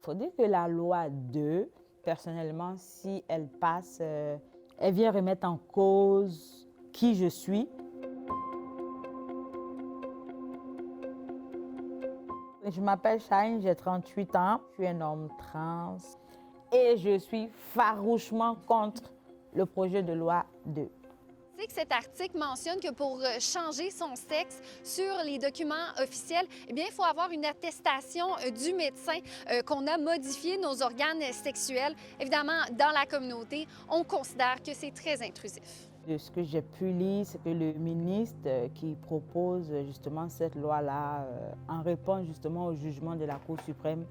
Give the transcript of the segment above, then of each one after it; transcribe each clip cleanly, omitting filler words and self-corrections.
faut dire que la loi 2, personnellement, si elle passe, elle vient remettre en cause qui je suis. Je m'appelle Shine, j'ai 38 ans, je suis un homme trans et je suis farouchement contre le projet de loi 2. Tu sais que cet article mentionne que pour changer son sexe sur les documents officiels, eh bien, il faut avoir une attestation du médecin qu'on a modifié nos organes sexuels. Évidemment, dans la communauté, on considère que c'est très intrusif. De ce que j'ai pu lire, c'est que le ministre qui propose justement cette loi-là en répond justement au jugement de la Cour suprême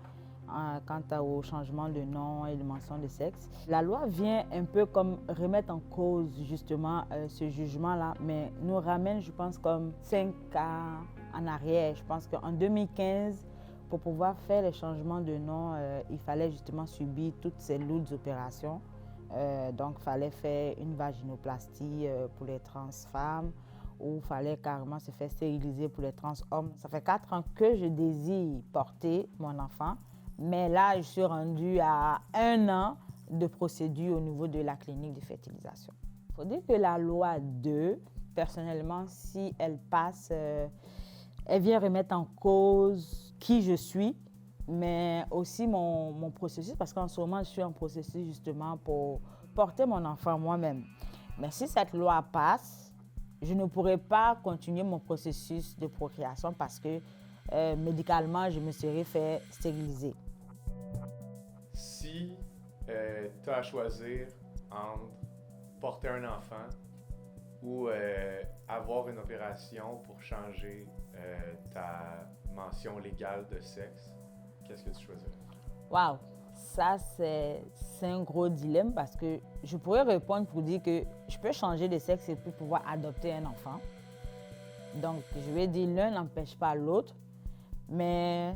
quant au changement de nom et de mention de sexe. La loi vient un peu comme remettre en cause justement ce jugement-là, mais nous ramène, je pense, comme 5 ans en arrière. Je pense qu'en 2015, pour pouvoir faire les changements de nom, il fallait justement subir toutes ces lourdes opérations. Donc, il fallait faire une vaginoplastie pour les trans femmes ou il fallait carrément se faire stériliser pour les trans hommes. Ça fait 4 ans que je désire porter mon enfant, mais là, je suis rendue à 1 an de procédure au niveau de la clinique de fertilisation. Il faut dire que la loi 2, personnellement, si elle passe, elle vient remettre en cause qui je suis, mais aussi mon processus, parce qu'en ce moment, je suis en processus justement pour porter mon enfant moi-même. Mais si cette loi passe, je ne pourrai pas continuer mon processus de procréation parce que médicalement, je me serais fait stériliser. Si tu as à choisir entre porter un enfant ou avoir une opération pour changer ta mention légale de sexe, qu'est-ce que tu choisirais? Wow, ça c'est un gros dilemme parce que je pourrais répondre pour dire que je peux changer de sexe et puis pouvoir adopter un enfant. Donc je vais dire l'un n'empêche pas l'autre, mais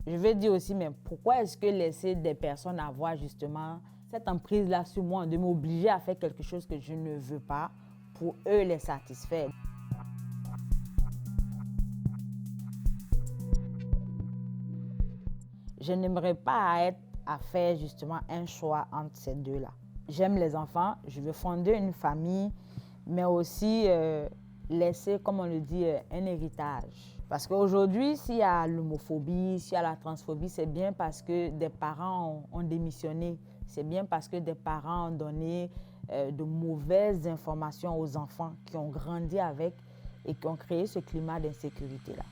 je vais dire aussi, mais pourquoi est-ce que laisser des personnes avoir justement cette emprise-là sur moi, de m'obliger à faire quelque chose que je ne veux pas pour eux les satisfaire? Je n'aimerais pas être à faire justement un choix entre ces deux-là. J'aime les enfants, je veux fonder une famille, mais aussi laisser, comme on le dit, un héritage. Parce qu'aujourd'hui, s'il y a l'homophobie, s'il y a la transphobie, c'est bien parce que des parents ont démissionné. C'est bien parce que des parents ont donné de mauvaises informations aux enfants qui ont grandi avec et qui ont créé ce climat d'insécurité-là.